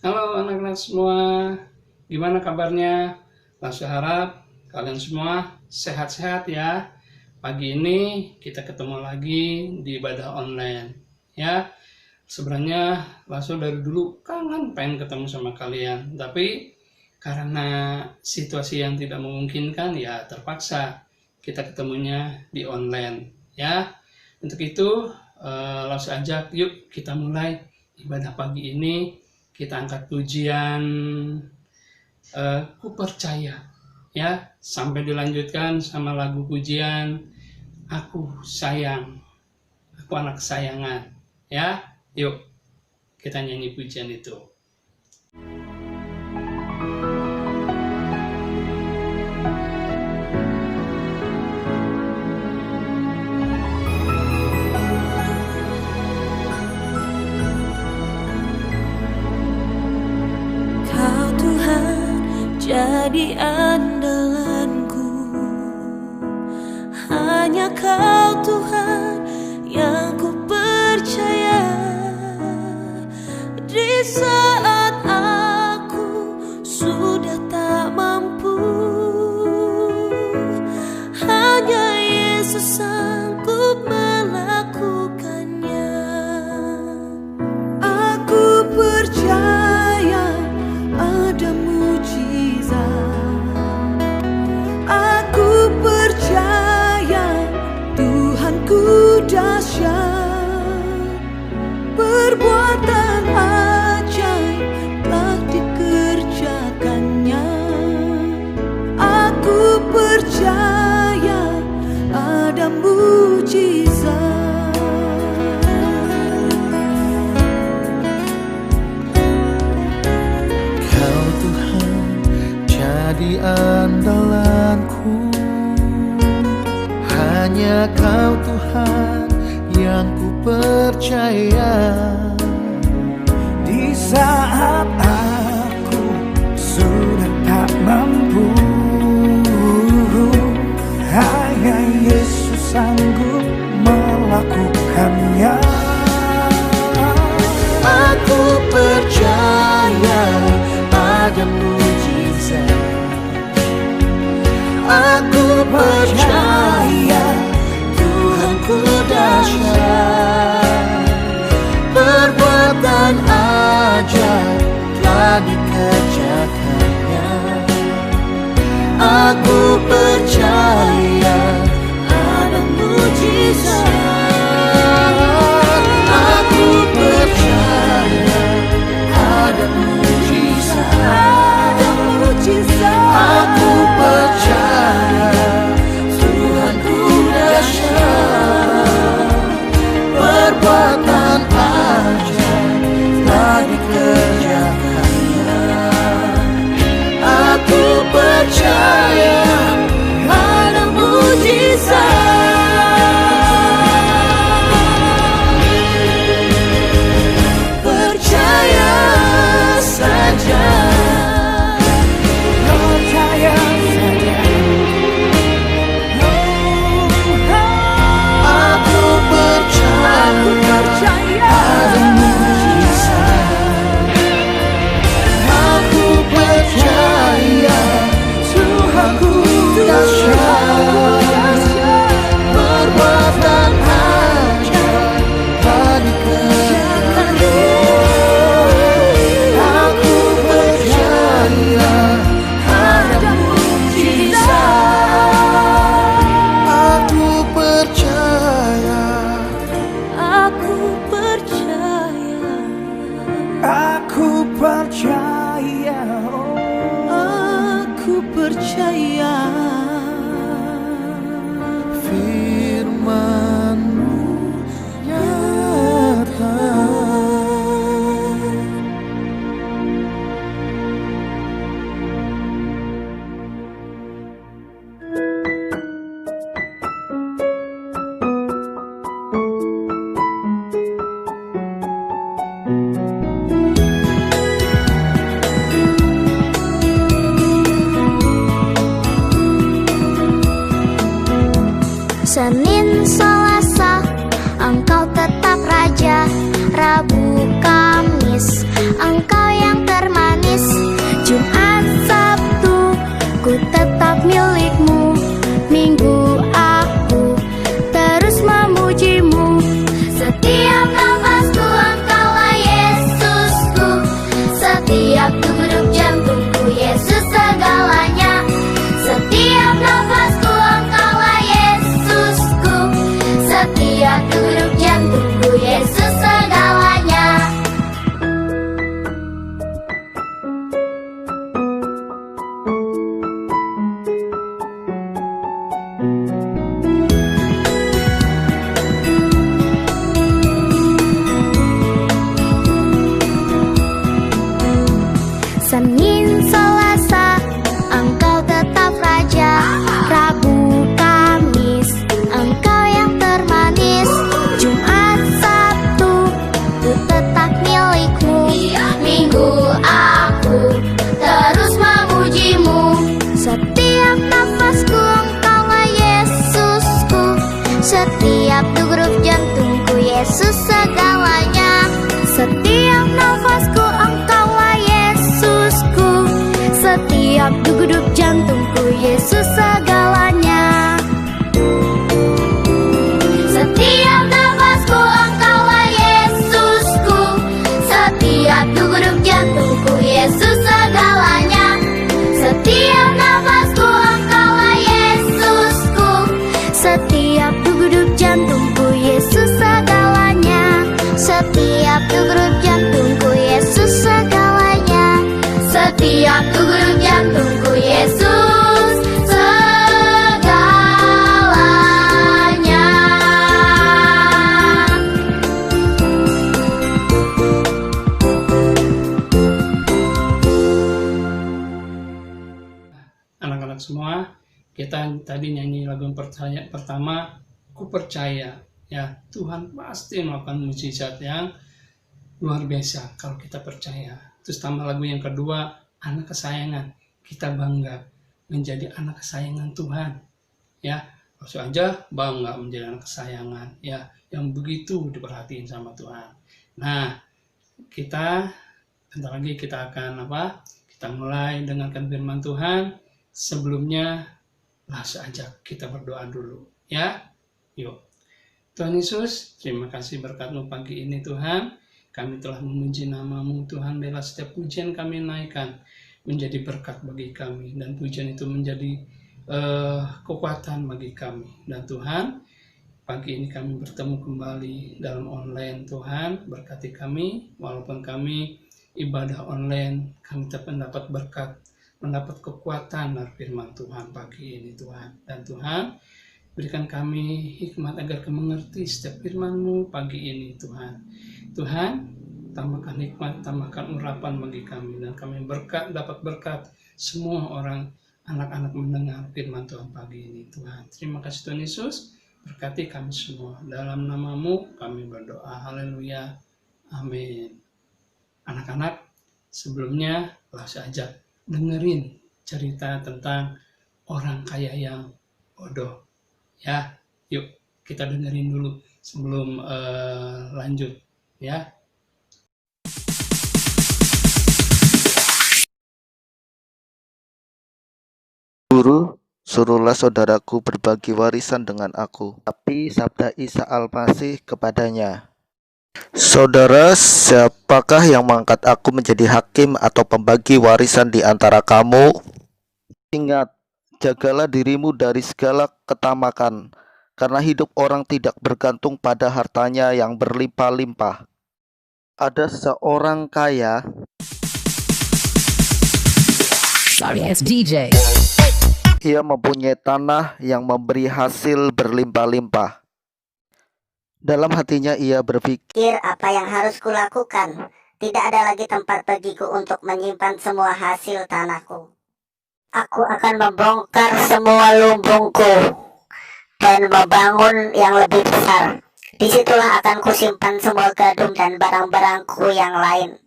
Halo anak-anak semua, gimana kabarnya? Langsung harap kalian semua sehat-sehat ya. Pagi ini kita ketemu lagi di ibadah online ya. Sebenarnya langsung dari dulu kangen pengen ketemu sama kalian, tapi karena situasi yang tidak memungkinkan ya terpaksa kita ketemunya di online ya. Untuk itu langsung ajak yuk kita mulai ibadah pagi ini. Kita angkat pujian ku percaya ya, sampai dilanjutkan sama lagu pujian aku sayang, aku anak kesayangan ya. Yuk kita nyanyi pujian itu. Jadi andalanku, hanya Kau Tuhan yang ku percaya. Di saat aku sudah tak mampu, hanya Yesus sanggup melakukannya. Aku percaya ada dahsyat, perbuatan ajaib telah dikerjakannya. Aku percaya ada mujizat. Kau Tuhan jadi andalanku, hanya Kau Tuhan yang ku percaya. Di saat aku sudah tak mampu, hanya Yesus sanggup melakukannya. Aku percaya ada mujizat. Aku percaya Tuhanku dahsyat, perbuatan ajaib telah dikerjakannya. Aku percaya ada mujizat. Aku percaya ada mujizat. Aku percaya Tuhanku dahsyat, perbuatan ajaib telah dikerjakannya. Aku percaya ada mujizat. Percaya saja. Aku percaya firman-Mu nyata. Senin, Selasa, Engkau tetap Raja. Rabu, Kamis, Engkau yang termanis. Jumat Sabtu ku tetap milikmu, Minggu aku terus memujimu. Setiap nafasku engkaulah Yesusku, setiap degup jantungku Yesus segalanya. Setiap nafasku engkaulah Yesusku, setiap degup jantungku Yesus segalanya. Senin, Selasa, engkau tetap raja. Rabu, Kamis, engkau yang termanis. Jumat, Sabtu, ku tetap milikmu, Minggu aku terus memujimu. Setiap nafasku engkaulah Yesusku, setiap degup jantungku Yesus segalanya. Setiap nafasku engkaulah Yesusku, setiap degup jantungku Yesus segalanya. Setiap nafasku engkaulah Yesusku, setiap degup jantungku Yesus segalanya. Setiap nafasku engkaulah Yesusku, setiap degup jantungku Yesus segalanya. Setiap degup jantungku Yesus segalanya. Setiap degup jantungku Yesus segalanya. Anak-anak semua, kita tadi nyanyi lagu pertama, ku percaya ya Tuhan pasti melakukan mujizat yang luar biasa kalau kita percaya. Terus tambah lagu yang kedua, anak kesayangan, kita bangga menjadi anak kesayangan Tuhan ya. Langsung aja bangga menjadi anak kesayangan ya, yang begitu diperhatiin sama Tuhan. Nah, kita bentar lagi kita akan kita mulai dengarkan firman Tuhan. Sebelumnya langsung aja kita berdoa dulu ya. Yuk. Tuhan Yesus, terima kasih berkat-Mu pagi ini Tuhan. Kami telah memuji nama-Mu Tuhan, bela setiap pujian kami naikkan menjadi berkat bagi kami, dan pujian itu menjadi kekuatan bagi kami. Dan Tuhan, pagi ini kami bertemu kembali dalam online Tuhan, berkati kami, walaupun kami ibadah online, kami tetap mendapat berkat, mendapat kekuatan dari firman Tuhan pagi ini Tuhan. Dan Tuhan, berikan kami hikmat agar kami mengerti setiap firman-Mu pagi ini Tuhan. Tuhan, tambahkan hikmat, tambahkan urapan bagi kami, dan kami dapat berkat semua orang, anak-anak mendengar firman Tuhan pagi ini Tuhan. Terima kasih Tuhan Yesus, berkati kami semua. Dalam nama-Mu kami berdoa, haleluya, amin. Anak-anak, sebelumnya langsung aja dengerin cerita tentang orang kaya yang bodoh. Ya, yuk kita dengerin dulu sebelum lanjut ya. Guru, suruhlah saudaraku berbagi warisan dengan aku. Tapi sabda Isa Al-Masih kepadanya, Saudara, siapakah yang mengangkat aku menjadi hakim atau pembagi warisan di antara kamu? Ingat, jagalah dirimu dari segala ketamakan, karena hidup orang tidak bergantung pada hartanya yang berlimpah-limpah. Ada seorang kaya. Sorry, it's DJ. Ia mempunyai tanah yang memberi hasil berlimpah-limpah. Dalam hatinya ia berpikir, Apa yang harus kulakukan? Tidak ada lagi tempat bagiku untuk menyimpan semua hasil tanahku. Aku akan membongkar semua lumbungku dan membangun yang lebih besar. Disitulah akan kusimpan semua gadung dan barang-barangku yang lain.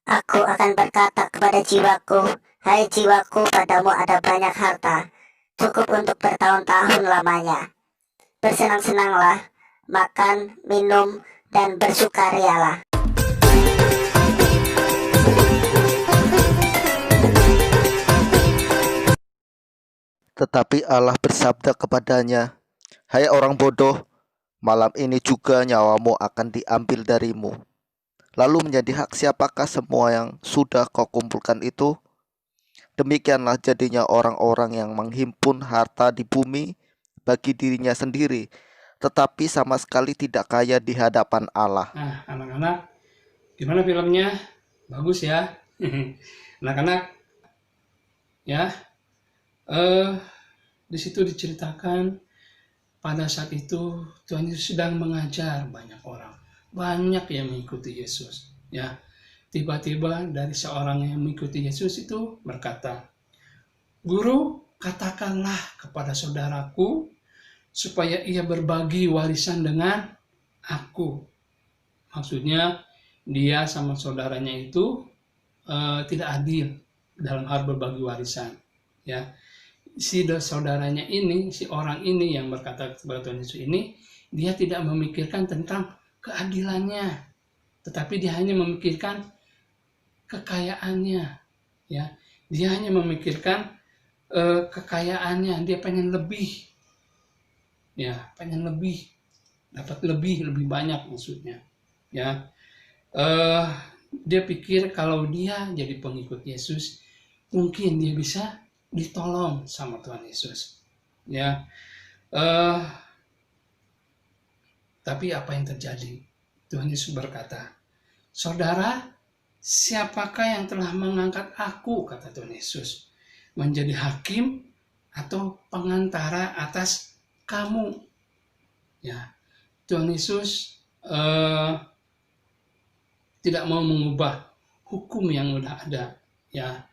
Aku akan berkata kepada jiwaku, hai jiwaku, padamu ada banyak harta, cukup untuk bertahun-tahun lamanya. Bersenang-senanglah, makan, minum, dan bersukarialah. Tetapi Allah bersabda kepadanya, "Hai orang bodoh, malam ini juga nyawamu akan diambil darimu. Lalu menjadi hak siapakah semua yang sudah kau kumpulkan itu?" Demikianlah jadinya orang-orang yang menghimpun harta di bumi bagi dirinya sendiri, tetapi sama sekali tidak kaya di hadapan Allah. Nah, anak-anak, gimana filmnya? Bagus ya. Anak-anak, ya. Di situ diceritakan pada saat itu Tuhan Yesus sedang mengajar banyak orang. Banyak yang mengikuti Yesus, ya. Tiba-tiba dari seorang yang mengikuti Yesus itu berkata, "Guru, katakanlah kepada saudaraku supaya ia berbagi warisan dengan aku." Maksudnya dia sama saudaranya itu tidak adil dalam hal berbagi warisan, ya. Si saudaranya ini, si orang ini yang berkata kepada Tuhan Yesus ini, dia tidak memikirkan tentang keadilannya, tetapi dia hanya memikirkan kekayaannya, ya. Dia hanya memikirkan kekayaannya, dia pengen lebih, ya, pengen lebih, dapat lebih banyak maksudnya, ya. Dia pikir kalau dia jadi pengikut Yesus, mungkin dia bisa ditolong sama Tuhan Yesus, ya. Tapi apa yang terjadi? Tuhan Yesus berkata, "Saudara, siapakah yang telah mengangkat aku," kata Tuhan Yesus, "menjadi hakim atau pengantara atas kamu?" Ya, Tuhan Yesus tidak mau mengubah hukum yang udah ada, ya.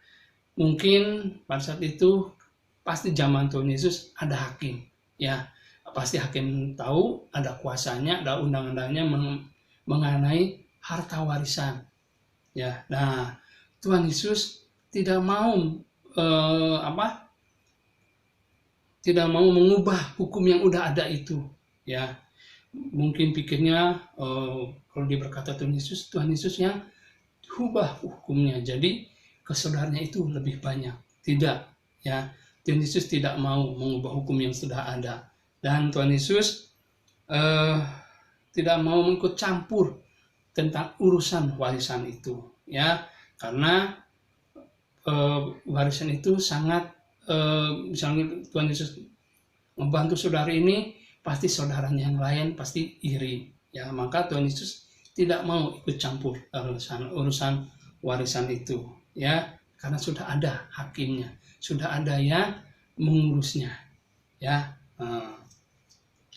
Mungkin pada saat itu pasti zaman Tuhan Yesus ada hakim, ya. Pasti hakim tahu ada kuasanya, ada undang-undangnya mengenai harta warisan, ya. Nah, Tuhan Yesus tidak mau tidak mau mengubah hukum yang udah ada itu, ya. Mungkin pikirnya kalau dia berkata Tuhan Yesus yang ubah hukumnya, jadi ke saudaranya itu lebih banyak. Tidak, ya. Tuhan Yesus tidak mau mengubah hukum yang sudah ada, dan Tuhan Yesus tidak mau ikut campur tentang urusan warisan itu, ya. Karena warisan itu sangat misalnya Tuhan Yesus membantu saudara ini, pasti saudaranya yang lain pasti iri, ya. Maka Tuhan Yesus tidak mau ikut campur urusan warisan itu, ya, karena sudah ada hakimnya, sudah ada yang mengurusnya, ya.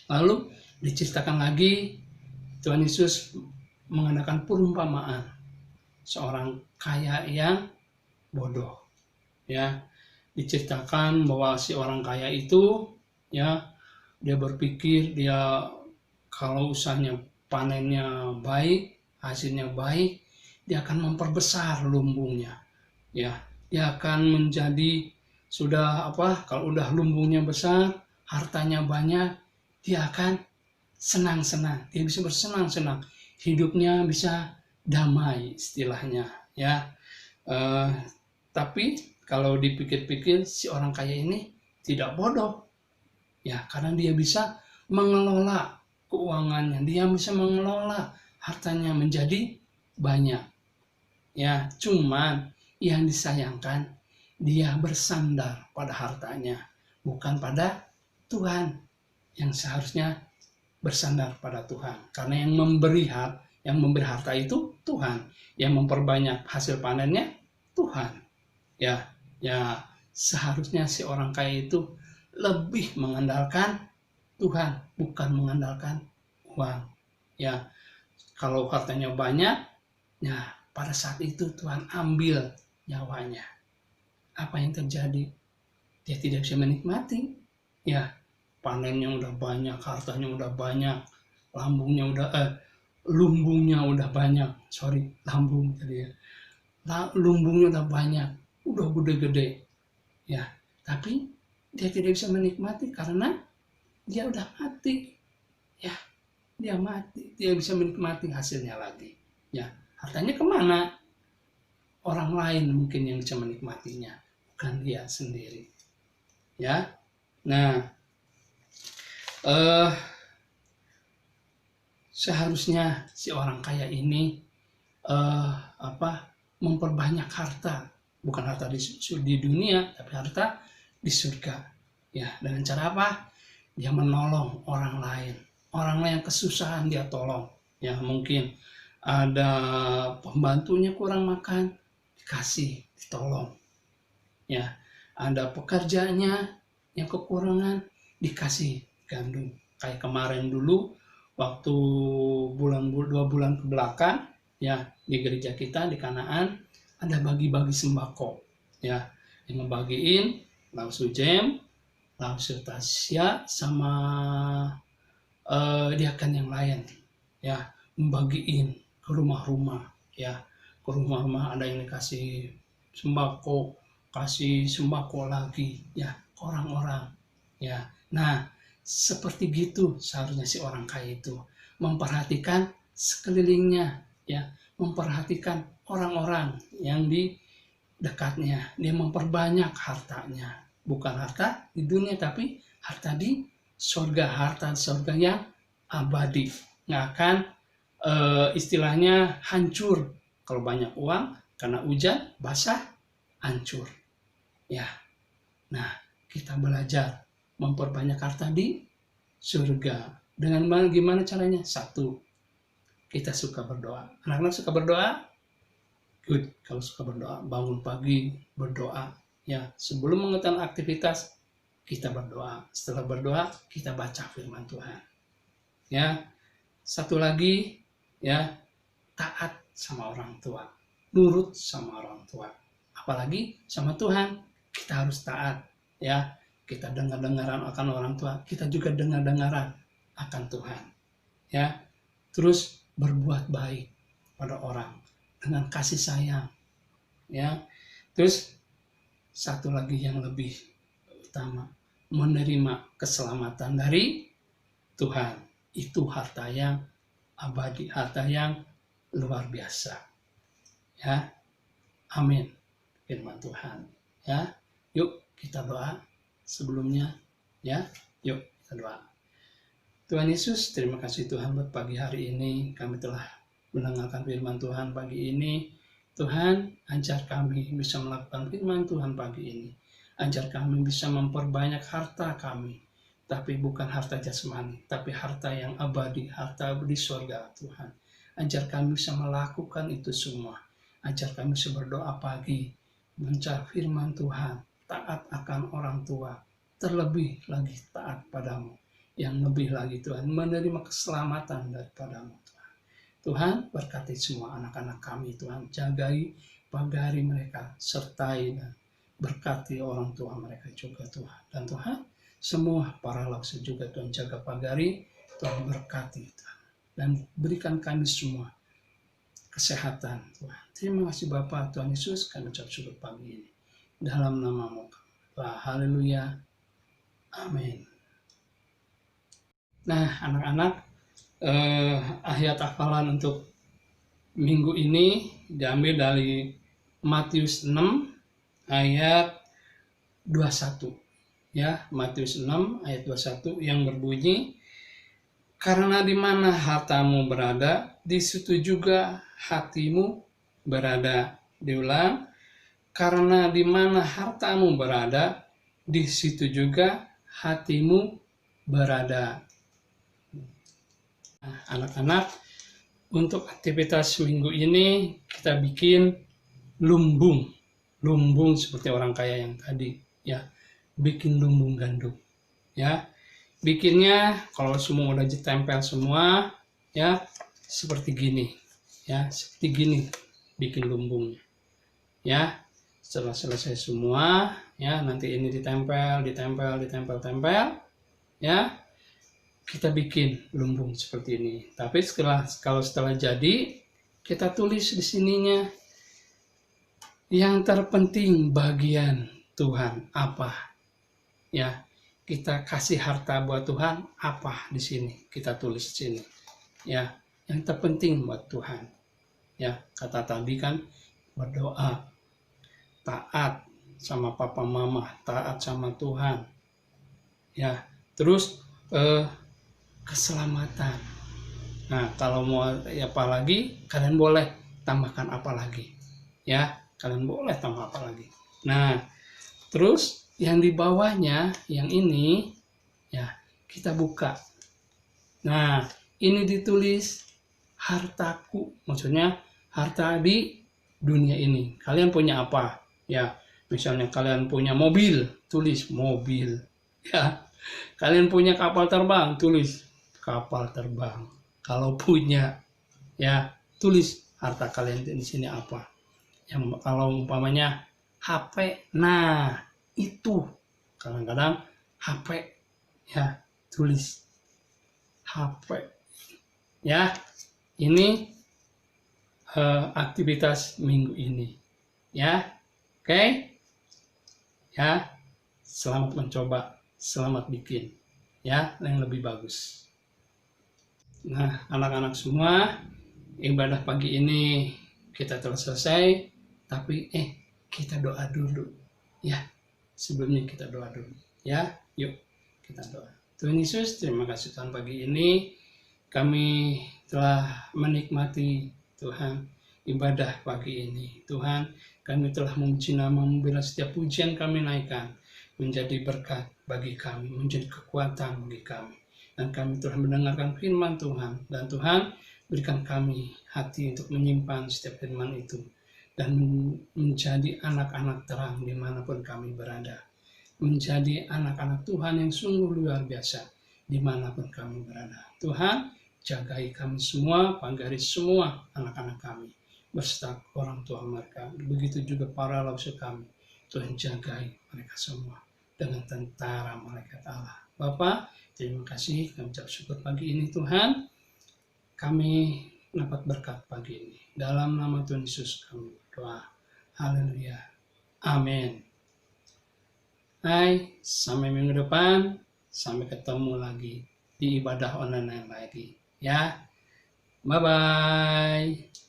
Lalu diceritakan lagi Tuhan Yesus mengadakan perumpamaan seorang kaya yang bodoh, ya. Diceritakan bahwa si orang kaya itu, ya, dia berpikir dia kalau usahanya panennya baik, hasilnya baik, dia akan memperbesar lumbungnya, ya. Dia akan menjadi kalau udah lumbungnya besar, hartanya banyak, dia akan senang-senang, dia bisa bersenang-senang, hidupnya bisa damai istilahnya, ya. Tapi kalau dipikir-pikir si orang kaya ini tidak bodoh, ya, karena dia bisa mengelola keuangannya, dia bisa mengelola hartanya menjadi banyak, ya. Cuman yang disayangkan dia bersandar pada hartanya, bukan pada Tuhan, yang seharusnya bersandar pada Tuhan. Karena yang memberi harta itu Tuhan, yang memperbanyak hasil panennya Tuhan, ya. Seharusnya si orang kaya itu lebih mengandalkan Tuhan, bukan mengandalkan uang, ya. Kalau hartanya banyak, ya, pada saat itu Tuhan ambil nyawanya. Apa yang terjadi? Dia tidak bisa menikmati, ya. Panennya udah banyak, hartanya udah banyak, lumbungnya udah banyak, lambung tadi, ya. Lumbungnya udah banyak, udah gede-gede, ya. Tapi dia tidak bisa menikmati karena dia udah mati, ya. Dia mati, dia bisa menikmati hasilnya lagi, ya. Hartanya kemana? Orang lain mungkin yang bisa menikmatinya, bukan dia sendiri. ya. Nah, eh seharusnya si orang kaya ini memperbanyak harta, bukan harta di dunia, tapi harta di surga. Ya, dengan cara apa? Dia menolong orang lain yang kesusahan dia tolong. Ya, mungkin ada pembantunya kurang makan, dikasih, ditolong. Ya, ada pekerjanya yang kekurangan, dikasih gandum. Kayak kemarin dulu waktu 2 bulan ke belakang, ya, di gereja kita di Kanaan ada bagi-bagi sembako, ya, yang ngebagiin Lausu Jem, Lausu Tasya, sama diakan yang lain, ya, membagiin ke rumah-rumah, ya, ke rumah-rumah ada yang dikasih sembako, kasih sembako lagi, ya, ke orang-orang, ya. Nah, seperti gitu seharusnya si orang kaya itu memperhatikan sekelilingnya, ya, memperhatikan orang-orang yang di dekatnya. Dia memperbanyak hartanya, bukan harta di dunia tapi harta di surga, harta surga yang abadi, nggak akan istilahnya hancur. Kalau banyak uang karena hujan basah, hancur, ya. Nah, kita belajar memperbanyak harta di surga. Dengan gimana caranya? Satu, kita suka berdoa. Anak-anak suka berdoa? Good. Kalau suka berdoa, bangun pagi berdoa. Ya, sebelum melakukan aktivitas kita berdoa. Setelah berdoa kita baca firman Tuhan. Ya, satu lagi, ya, taat sama orang tua, nurut sama orang tua. Apalagi sama Tuhan kita harus taat. Ya, kita dengar-dengaran akan orang tua, kita juga dengar-dengaran akan Tuhan. Ya, terus berbuat baik pada orang dengan kasih sayang. Ya, terus satu lagi yang lebih utama, menerima keselamatan dari Tuhan. Itu harta yang abadi, harta yang luar biasa. Ya, amin. Firman Tuhan. Ya, yuk kita doa sebelumnya, ya. Yuk kita doa. Tuhan Yesus, terima kasih Tuhan buat pagi hari ini kami telah mendengarkan firman Tuhan pagi ini. Tuhan, ajar kami bisa melakukan firman Tuhan pagi ini. Ajar kami bisa memperbanyak harta kami, tapi bukan harta jasmani, tapi harta yang abadi, harta di surga Tuhan. Ajar kami bisa melakukan itu semua. Ajar kami bisa berdoa pagi, mencari firman Tuhan, taat akan orang tua, terlebih lagi taat padamu. Yang lebih lagi Tuhan, menerima keselamatan daripadamu Tuhan. Tuhan, berkati semua anak-anak kami Tuhan, jagai pagi hari mereka, sertai dan berkati orang tua mereka juga Tuhan. Dan Tuhan, semua para laksa juga Tuhan, jaga pagi hari, Tuhan berkati Tuhan. Dan berikan kami semua kesehatan Tuhan. Terima kasih Bapa Tuhan Yesus, kami ucap syukur pagi ini. Dalam namamu, haleluya, amin. Nah, anak-anak, ayat hafalan untuk minggu ini diambil dari Matius 6 ayat 21. Ya, Matius 6 ayat 21 yang berbunyi, karena di mana hartamu berada, di situ juga hatimu berada. Diulang, karena di mana hartamu berada, di situ juga hatimu berada. Nah, anak-anak, untuk aktivitas minggu ini kita bikin lumbung seperti orang kaya yang tadi, ya, bikin lumbung gandum, ya. Bikinnya kalau semua udah ditempel semua, ya, seperti gini, ya, seperti gini bikin lumbungnya, ya. Setelah selesai semua, ya, nanti ini ditempel, ya, kita bikin lumbung seperti ini. Tapi kalau setelah jadi, kita tulis di sininya yang terpenting bagian Tuhan apa, ya. Kita kasih harta buat Tuhan apa di sini, kita tulis di sini, ya. Yang terpenting buat Tuhan, ya. Kata tadi kan berdoa, taat, sama papa mama, taat sama Tuhan. Ya, terus keselamatan. Nah, kalau mau apa lagi, kalian boleh tambahkan apa lagi. Ya, kalian boleh tambah apa lagi. Nah, terus yang di bawahnya, yang ini, ya, kita buka. Nah, ini ditulis hartaku, maksudnya harta di dunia ini. Kalian punya apa? Ya, misalnya kalian punya mobil, tulis mobil. Ya, kalian punya kapal terbang, tulis kapal terbang. Kalau punya, ya, tulis harta kalian di sini apa. Yang kalau umpamanya HP, nah itu kadang-kadang HP, ya, tulis HP. Ya, ini aktivitas minggu ini. Ya, oke? Ya, selamat mencoba, selamat bikin. Ya, yang lebih bagus. Nah, anak-anak semua, ibadah pagi ini kita telah selesai, tapi kita doa dulu. Ya, sebelumnya kita doa dulu. Ya, yuk kita doa. Tuhan Yesus, terima kasih Tuhan pagi ini. Kami telah menikmati Tuhan ibadah pagi ini. Tuhan, kami telah memuji namamu, bila setiap pujian kami naikkan menjadi berkat bagi kami, menjadi kekuatan bagi kami. Dan kami telah mendengarkan firman Tuhan. Dan Tuhan, berikan kami hati untuk menyimpan setiap firman itu. Dan menjadi anak-anak terang dimanapun kami berada. Menjadi anak-anak Tuhan yang sungguh luar biasa dimanapun kami berada. Tuhan, jagai kami semua, pagari semua anak-anak kami beserta orang tua mereka. Begitu juga para lausu kami. Tuhan jagai mereka semua dengan tentara malaikat Allah. Bapa, terima kasih kami ucap syukur pagi ini Tuhan. Kami dapat berkat pagi ini. Dalam nama Tuhan Yesus kami berdoa. Haleluya. Amin. Hai, sampai minggu depan. Sampai ketemu lagi di ibadah online lagi. Ya, bye-bye.